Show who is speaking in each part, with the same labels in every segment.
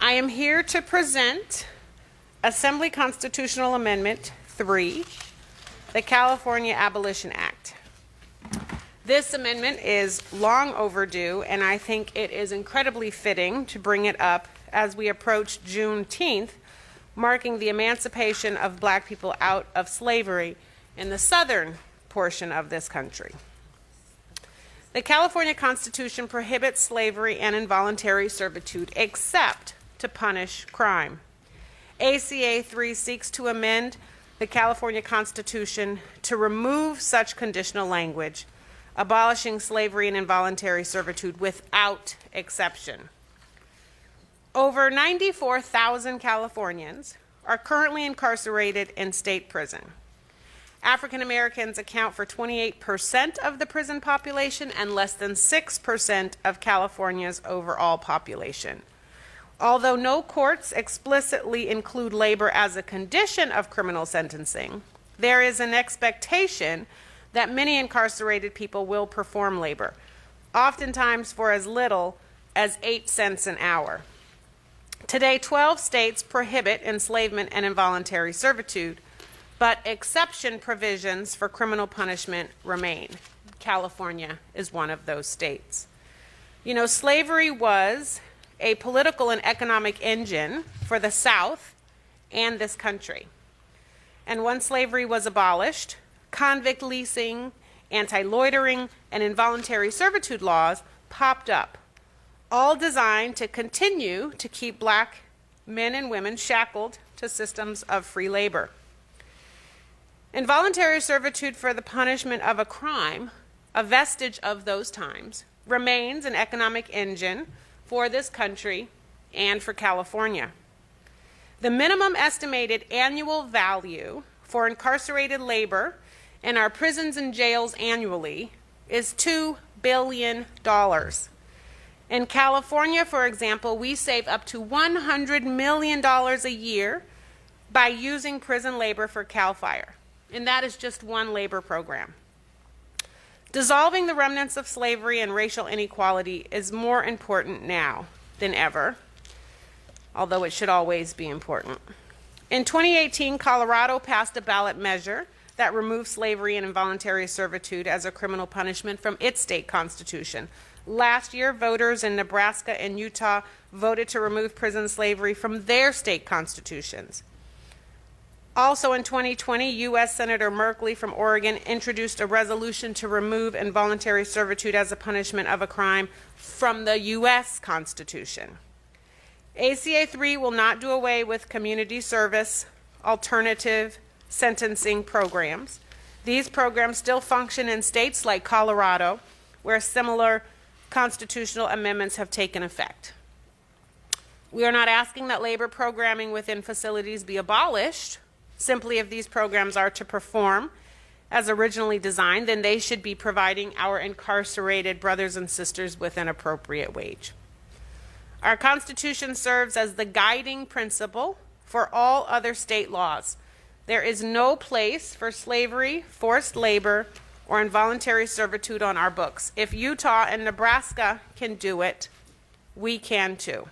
Speaker 1: I am here to present Assembly Constitutional Amendment 3, the California Abolition Act. This amendment is long overdue, and I think it is incredibly fitting to bring it up as we approach Juneteenth, marking the emancipation of Black people out of slavery in the southern portion of this country. The California Constitution prohibits slavery and involuntary servitude except to punish crime. ACA 3 seeks to amend the California Constitution to remove such conditional language, abolishing slavery and involuntary servitude without exception. Over 94,000 Californians are currently incarcerated in state prison. African Americans account for 28% of the prison population and less than 6% of California's overall population. Although no courts explicitly include labor as a condition of criminal sentencing, there is an expectation that many incarcerated people will perform labor, oftentimes for as little as 8 cents an hour. Today, 12 states prohibit enslavement and involuntary servitude, but exception provisions for criminal punishment remain. California is one of those states. You know, slavery was a political and economic engine for the South and this country. And once slavery was abolished, convict leasing, anti-loitering, and involuntary servitude laws popped up, all designed to continue to keep Black men and women shackled to systems of free labor. Involuntary servitude for the punishment of a crime, a vestige of those times, remains an economic engine for this country and for California. The minimum estimated annual value for incarcerated labor in our prisons and jails annually is $2 billion. In California, for example, we save up to $100 million a year by using prison labor for CAL FIRE, and that is just one labor program. Dissolving the remnants of slavery and racial inequality is more important now than ever, although it should always be important. In 2018, Colorado passed a ballot measure that removed slavery and involuntary servitude as a criminal punishment from its state constitution. Last year, voters in Nebraska and Utah voted to remove prison slavery from their state constitutions. Also in 2020, U.S. Senator Merkley from Oregon introduced a resolution to remove involuntary servitude as a punishment of a crime from the U.S. Constitution. ACA 3 will not do away with community service, alternative sentencing programs. These programs still function in states like Colorado, where similar constitutional amendments have taken effect. We are not asking that labor programming within facilities be abolished. Simply, if these programs are to perform as originally designed, then they should be providing our incarcerated brothers and sisters with an appropriate wage. Our Constitution serves as the guiding principle for all other state laws. There is no place for slavery, forced labor, or involuntary servitude on our books. If Utah and Nebraska can do it, we can too.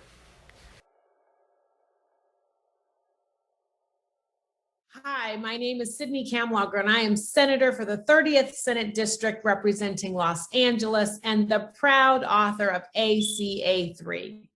Speaker 2: Hi, my name is Sydney Kamlager, and I am Senator for the 30th Senate District representing Los Angeles and the proud author of ACA 3.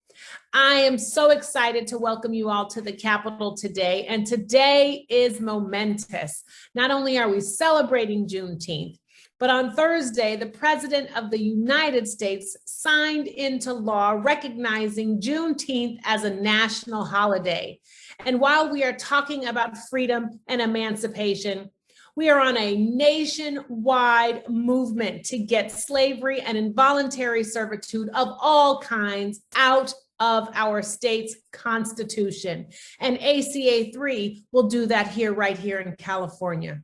Speaker 2: I am so excited to welcome you all to the Capitol today, and today is momentous. Not only are we celebrating Juneteenth, but on Thursday, the President of the United States signed into law recognizing Juneteenth as a national holiday. And while we are talking about freedom and emancipation, we are on a nationwide movement to get slavery and involuntary servitude of all kinds out of our state's constitution. And ACA 3 will do that right here in California.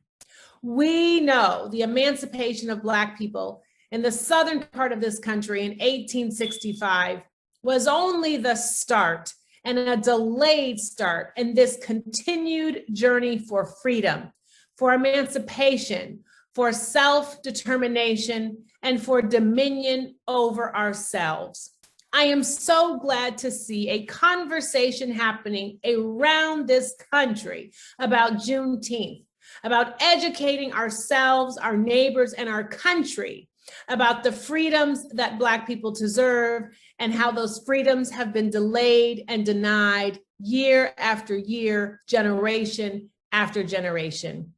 Speaker 2: We know the emancipation of Black people in the southern part of this country in 1865 was only the start and a delayed start in this continued journey for freedom, for emancipation, for self-determination, and for dominion over ourselves. I am so glad to see a conversation happening around this country about Juneteenth, about educating ourselves, our neighbors, and our country about the freedoms that Black people deserve and how those freedoms have been delayed and denied year after year, generation after generation.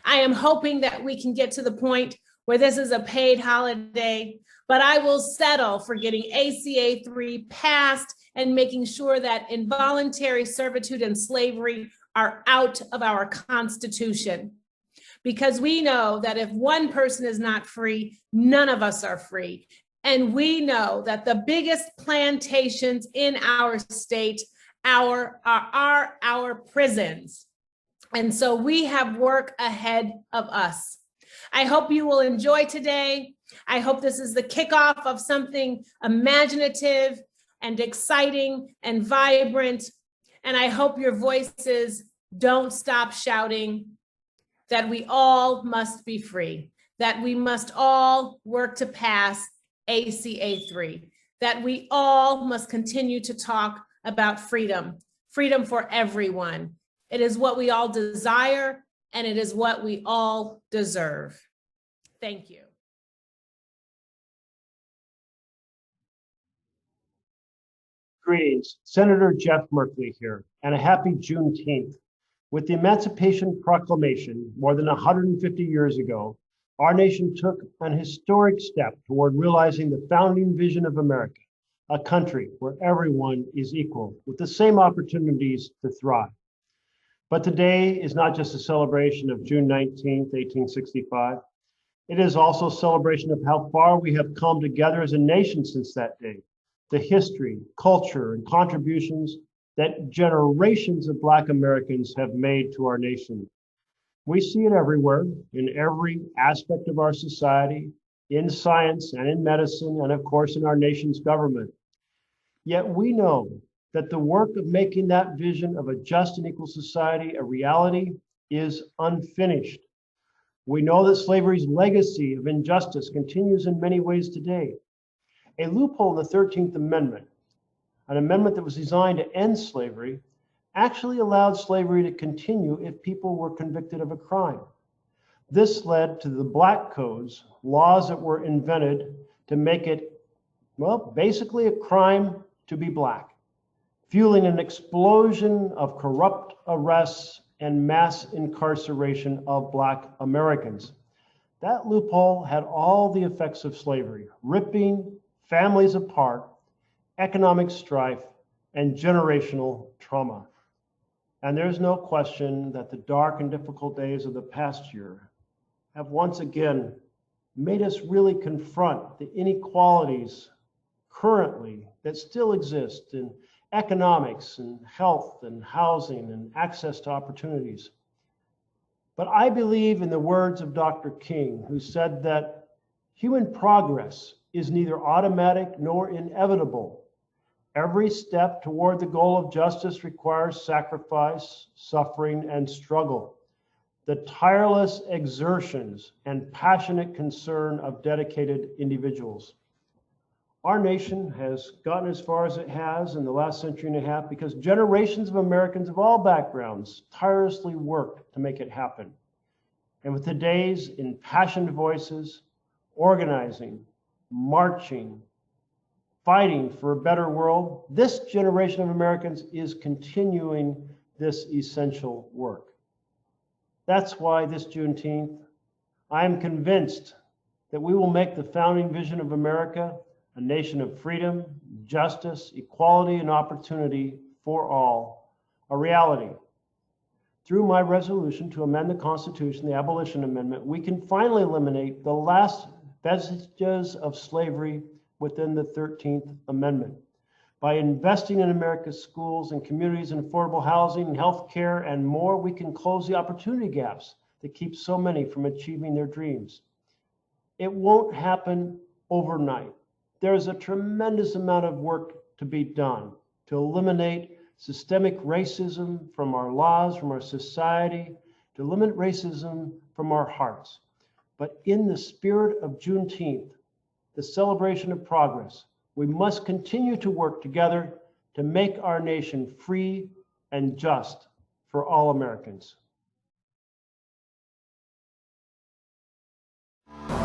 Speaker 2: I am hoping that we can get to the point where this is a paid holiday, but I will settle for getting ACA 3 passed and making sure that involuntary servitude and slavery are out of our Constitution. Because we know that if one person is not free, none of us are free. And we know that the biggest plantations in our state are our prisons. And so we have work ahead of us. I hope you will enjoy today. I hope this is the kickoff of something imaginative and exciting and vibrant. And I hope your voices don't stop shouting that we all must be free, that we must all work to pass ACA 3, that we all must continue to talk about freedom, freedom for everyone. It is what we all desire, and it is what we all deserve. Thank you.
Speaker 3: Greetings, Senator Jeff Merkley here, and a happy Juneteenth. With the Emancipation Proclamation more than 150 years ago, our nation took an historic step toward realizing the founding vision of America, a country where everyone is equal with the same opportunities to thrive. But today is not just a celebration of June 19th, 1865. It is also a celebration of how far we have come together as a nation since that day, the history, culture, and contributions that generations of Black Americans have made to our nation. We see it everywhere, in every aspect of our society, in science and in medicine, and of course in our nation's government. Yet we know that the work of making that vision of a just and equal society a reality is unfinished. We know that slavery's legacy of injustice continues in many ways today. A loophole in the 13th Amendment, an amendment that was designed to end slavery, actually allowed slavery to continue if people were convicted of a crime. This led to the Black Codes, laws that were invented to make it, well, basically a crime to be Black, fueling an explosion of corrupt arrests and mass incarceration of Black Americans. That loophole had all the effects of slavery, ripping families apart, economic strife, and generational trauma. And there's no question that the dark and difficult days of the past year have once again made us really confront the inequalities currently that still exist in economics and health and housing and access to opportunities. But I believe in the words of Dr. King, who said that human progress is neither automatic nor inevitable. Every step toward the goal of justice requires sacrifice, suffering, and struggle. The tireless exertions and passionate concern of dedicated individuals. Our nation has gotten as far as it has in the last century and a half because generations of Americans of all backgrounds tirelessly worked to make it happen. And with today's impassioned voices, organizing, marching, fighting for a better world, this generation of Americans is continuing this essential work. That's why this Juneteenth, I am convinced that we will make the founding vision of America, a nation of freedom, justice, equality, and opportunity for all, a reality. Through my resolution to amend the Constitution, the Abolition Amendment, we can finally eliminate the last vestiges of slavery within the 13th Amendment. By investing in America's schools and communities in affordable housing and health care and more, we can close the opportunity gaps that keep so many from achieving their dreams. It won't happen overnight. There's a tremendous amount of work to be done to eliminate systemic racism from our laws, from our society, to eliminate racism from our hearts. But in the spirit of Juneteenth, the celebration of progress, We must continue to work together to make our nation free and just for all Americans.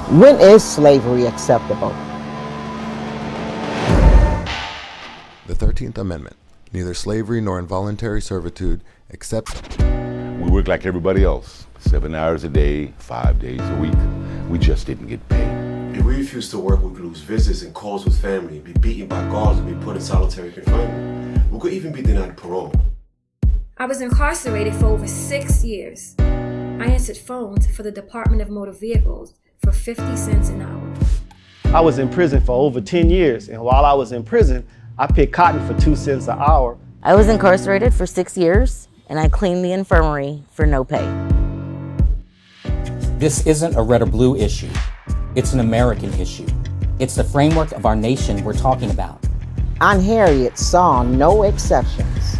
Speaker 4: When is slavery acceptable?
Speaker 5: The 13th Amendment, neither slavery nor involuntary servitude except...
Speaker 6: We work like everybody else, 7 hours a day, 5 days a week. We just didn't get paid.
Speaker 7: If we refuse to work, we could lose visits and calls with family, be beaten by guards, and be put in solitary confinement. We could even be denied parole.
Speaker 8: I was incarcerated for over 6 years. I answered phones for the Department of Motor Vehicles for 50 cents an hour.
Speaker 9: I was in prison for over 10 years, and while I was in prison, I picked cotton for 2 cents an hour.
Speaker 4: I was incarcerated for 6 years, and I cleaned the infirmary for no pay.
Speaker 10: This isn't a red or blue issue. It's an American issue. It's the framework of our nation we're talking about.
Speaker 4: Aunt Harriet saw no exceptions.